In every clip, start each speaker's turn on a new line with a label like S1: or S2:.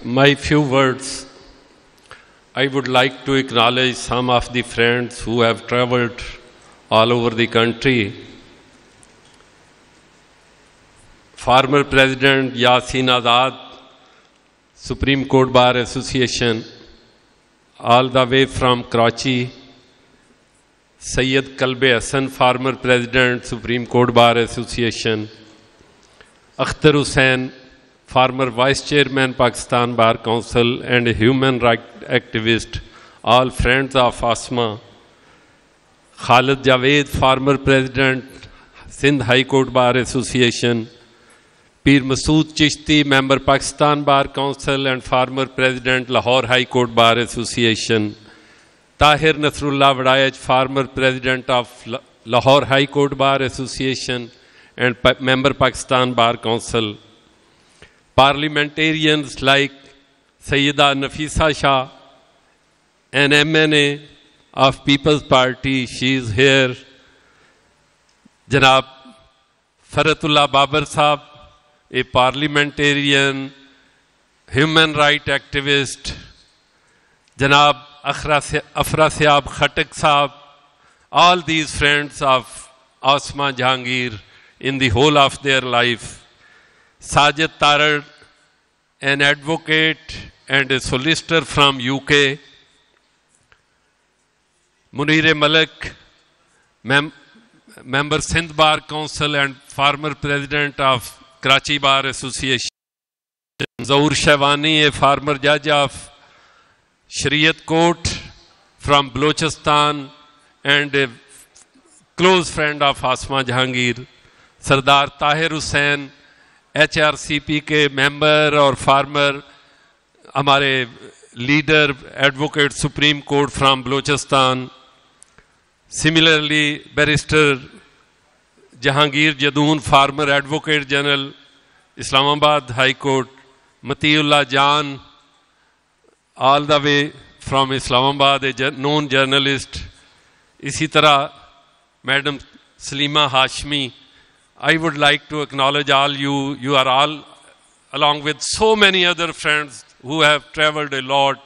S1: my few words, I would like to acknowledge some of the friends who have traveled all over the country. Former President Yasin Azad, Supreme Court Bar Association, all the way from Karachi. Sayyid Kalbe Hassan, former President, Supreme Court Bar Association. Akhtar Hussain, former Vice Chairman, Pakistan Bar Council and a human rights activist, all friends of ASMA. Khalid Javed, former President, Sindh High Court Bar Association. Pir Masood Chishti, member Pakistan Bar Council and former President, Lahore High Court Bar Association. Tahir Nasrullah Wadayaj, former President of Lahore High Court Bar Association and member Pakistan Bar Council. Parliamentarians like Sayyida Nafisa Shah, an MNA of People's Party, she is here. Janab Faratullah Babar Sahab, a parliamentarian, human rights activist. Janab Afra Siab Khatak Sahab, all these friends of Asma Jahangir in the whole of their life. Sajid Tarar, an advocate and a solicitor from UK. Munir Malik, member Sindh Bar Council and former president of Karachi Bar Association. Zaur Shahwani, a former judge of Shariat Court from Balochistan and a close friend of Asma Jahangir. Sardar Tahir Hussain, HRCP के member और former हमारे leader, advocate Supreme Court from Balochistan. Similarly, Barrister Jahangir Jadoon, former Advocate General, Islamabad High Court. Matiullah Jan, all the way from Islamabad, a known journalist. Isi tarah, Madam Salima Hashmi, I would like to acknowledge all you. You are all, along with so many other friends who have traveled a lot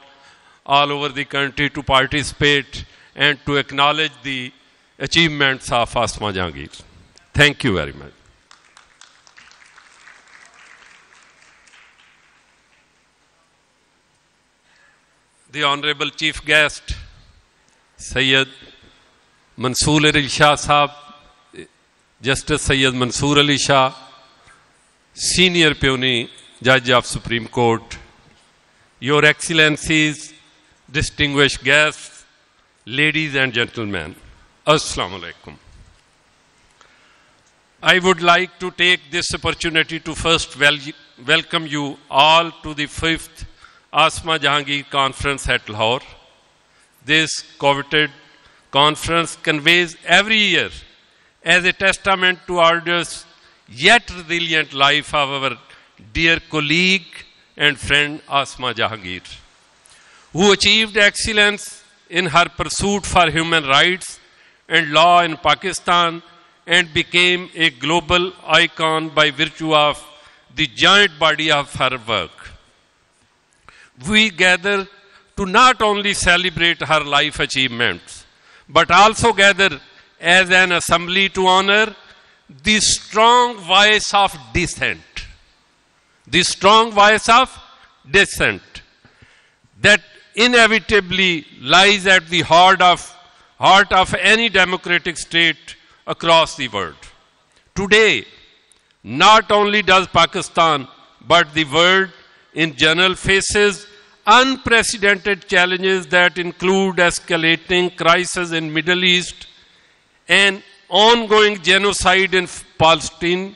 S1: all over the country to participate and to acknowledge the achievements of Asma Jahangir. Thank you very much. The Honorable Chief Guest, Sayyid Mansoor Ali Shah Sahab, Justice Sayyid Mansoor Ali Shah, Senior Peony Judge of Supreme Court, Your Excellencies, distinguished guests, ladies and gentlemen, Assalamu alaikum. I would like to take this opportunity to first welcome you all to the 5th Asma Jahangir Conference at Lahore. This coveted conference conveys every year as a testament to arduous yet resilient life of our dear colleague and friend Asma Jahangir, who achieved excellence in her pursuit for human rights and law in Pakistan and became a global icon by virtue of the giant body of her work. We gather to not only celebrate her life achievements, but also gather as an assembly to honor the strong voice of dissent. The strong voice of dissent that inevitably lies at the heart of any democratic state across the world. Today, not only does Pakistan, but the world in general faces unprecedented challenges that include escalating crisis in Middle East and ongoing genocide in Palestine,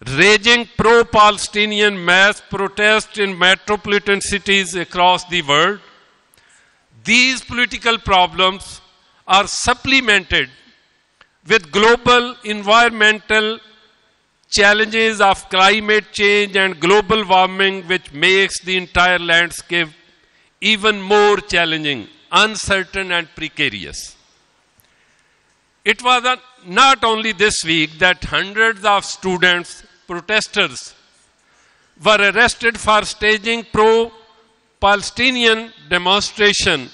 S1: raging pro-Palestinian mass protests in metropolitan cities across the world. These political problems are supplemented with global environmental challenges of climate change and global warming, which makes the entire landscape even more challenging, uncertain and precarious. It was not only this week that hundreds of students, protesters, were arrested for staging pro-Palestinian demonstration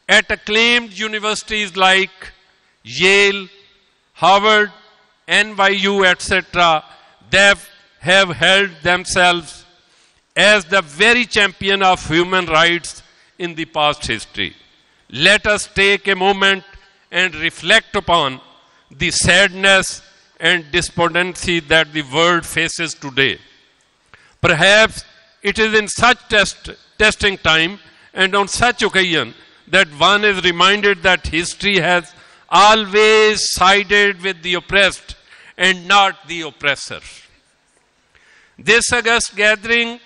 S1: at acclaimed universities like Yale, Harvard, NYU, etc. They have held themselves as the very champion of human rights in the past history. Let us take a moment and reflect upon the sadness and despondency that the world faces today. Perhaps it is in such testing time and on such occasion that one is reminded that history has always sided with the oppressed and not the oppressor. This august gathering,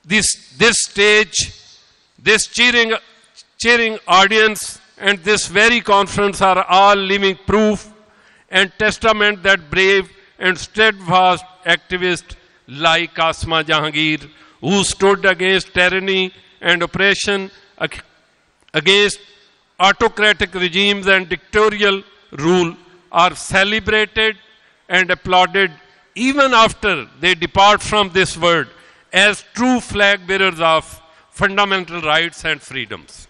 S1: this stage, this cheering audience, and this very conference are all living proof and testament that brave and steadfast activists like Asma Jahangir, who stood against tyranny and oppression, against autocratic regimes and dictatorial rule, are celebrated and applauded even after they depart from this world as true flag bearers of fundamental rights and freedoms.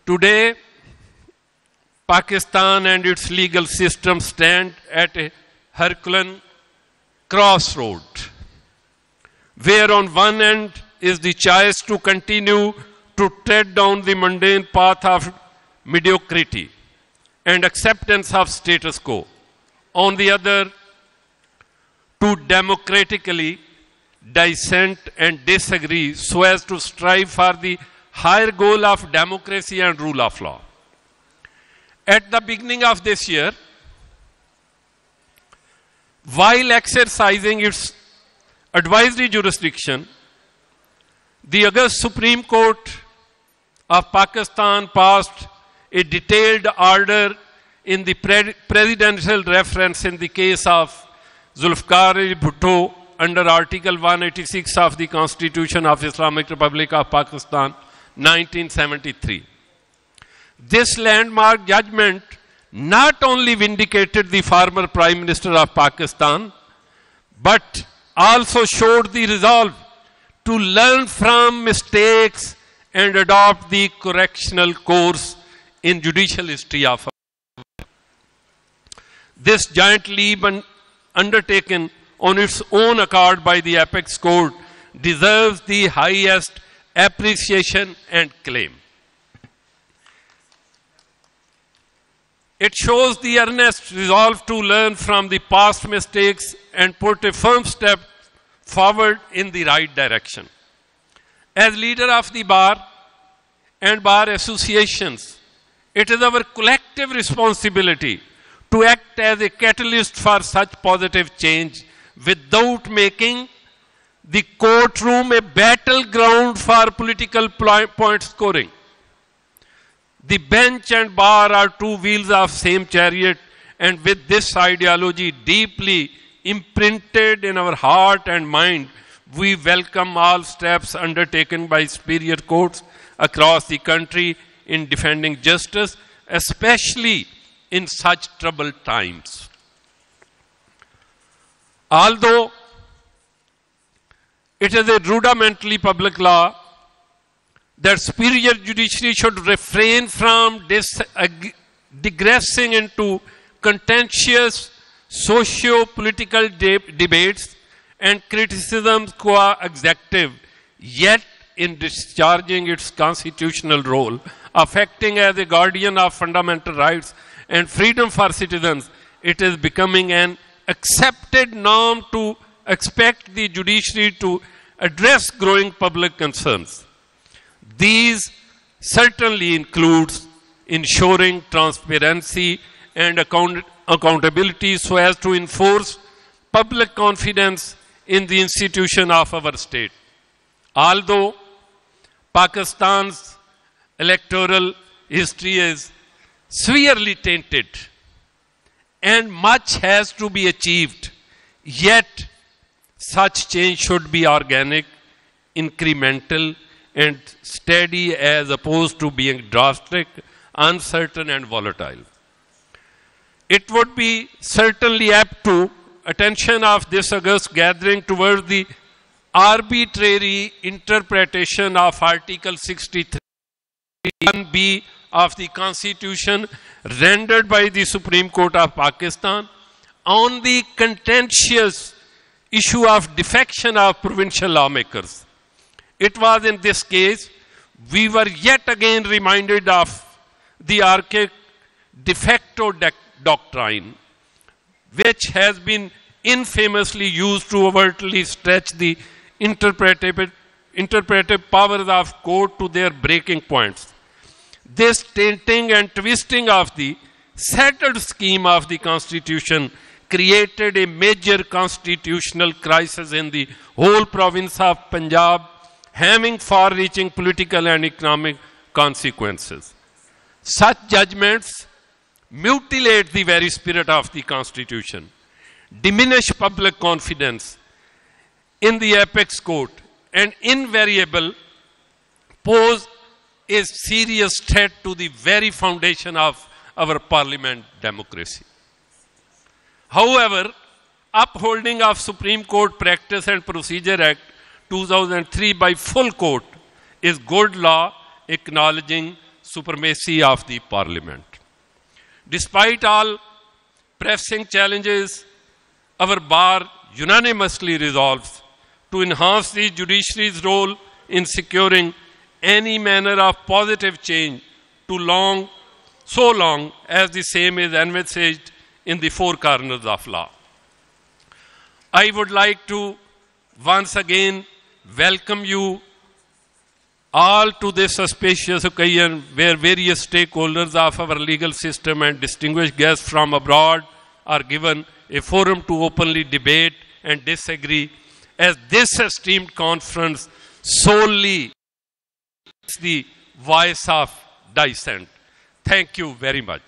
S1: Today, Pakistan and its legal system stand at a Herculean crossroad, where on one end is the choice to continue to tread down the mundane path of mediocrity and acceptance of status quo. On the other, to democratically dissent and disagree so as to strive for the higher goal of democracy and rule of law. At the beginning of this year, while exercising its advisory jurisdiction, the August Supreme Court of Pakistan passed a detailed order in the presidential reference in the case of Zulfikar Ali Bhutto under Article 186 of the Constitution of Islamic Republic of Pakistan, 1973. This landmark judgment not only vindicated the former Prime Minister of Pakistan, but also showed the resolve to learn from mistakes and adopt the correctional course in judicial history of this giant leap undertaken on its own accord by the apex court deserves the highest appreciation and claim. It shows the earnest resolve to learn from the past mistakes and put a firm step forward in the right direction. As leader of the bar and bar associations, it is our collective responsibility to act as a catalyst for such positive change without making the courtroom a battleground for political point scoring. The bench and bar are two wheels of same chariot, and with this ideology deeply imprinted in our heart and mind, we welcome all steps undertaken by superior courts across the country in defending justice, especially in such troubled times. Although it is a rudimentary public law that superior judiciary should refrain from digressing into contentious socio-political debates and criticisms qua executive, yet in discharging its constitutional role, affecting as a guardian of fundamental rights and freedom for citizens, it is becoming an accepted norm to expect the judiciary to address growing public concerns. These certainly includes ensuring transparency and accountability so as to enforce public confidence in the institution of our state. Although Pakistan's electoral history is severely tainted and much has to be achieved, yet such change should be organic, incremental, and steady as opposed to being drastic, uncertain, and volatile. It would be certainly apt to attention of this august gathering towards the arbitrary interpretation of Article 63(1)(b) of the Constitution rendered by the Supreme Court of Pakistan on the contentious issue of defection of provincial lawmakers. It was in this case we were yet again reminded of the archaic de facto doctrine, which has been infamously used to overtly stretch the interpretive powers of court to their breaking points. This tainting and twisting of the settled scheme of the Constitution created a major constitutional crisis in the whole province of Punjab, having far-reaching political and economic consequences. Such judgments mutilate the very spirit of the Constitution, diminish public confidence in the apex court, and invariably pose a serious threat to the very foundation of our parliament democracy. However, upholding of Supreme Court Practice and Procedure Act 2003 by full court is good law acknowledging supremacy of the parliament. Despite all pressing challenges, our bar unanimously resolves to enhance the judiciary's role in securing any manner of positive change so long as the same is envisaged in the four corners of law. I would like to once again welcome you all to this auspicious occasion where various stakeholders of our legal system and distinguished guests from abroad are given a forum to openly debate and disagree, as this esteemed conference solely is the voice of dissent. Thank you very much.